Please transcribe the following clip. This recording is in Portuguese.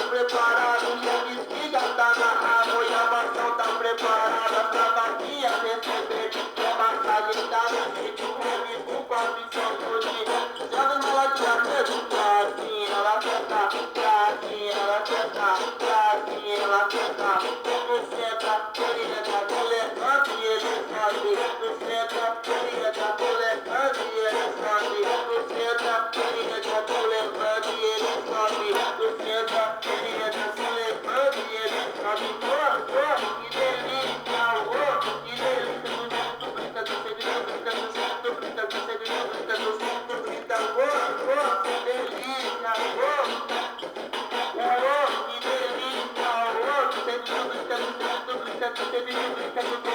Preparado, o homicida tá na água e a maçã tá preparada pra vaquinha receber. É massagem tá no sítio, com confissão por dia. Joga no lado da mesa, pra assim ela senta, pra assim ela senta, pra assim ela senta. Ele senta, ele entra, tu levanta e ele sobe. Tu senta, ele entra, tu levanta e ele sobe. Tu senta, ele entra, tu levanta e ele sobe. Tu senta, ele entra, tu levanta e ele sobe. Que delícia, que delícia. Tu brinca, tu brinca, tu brinca, tu brinca, tu brinca, tu brinca, que delícia, que delícia,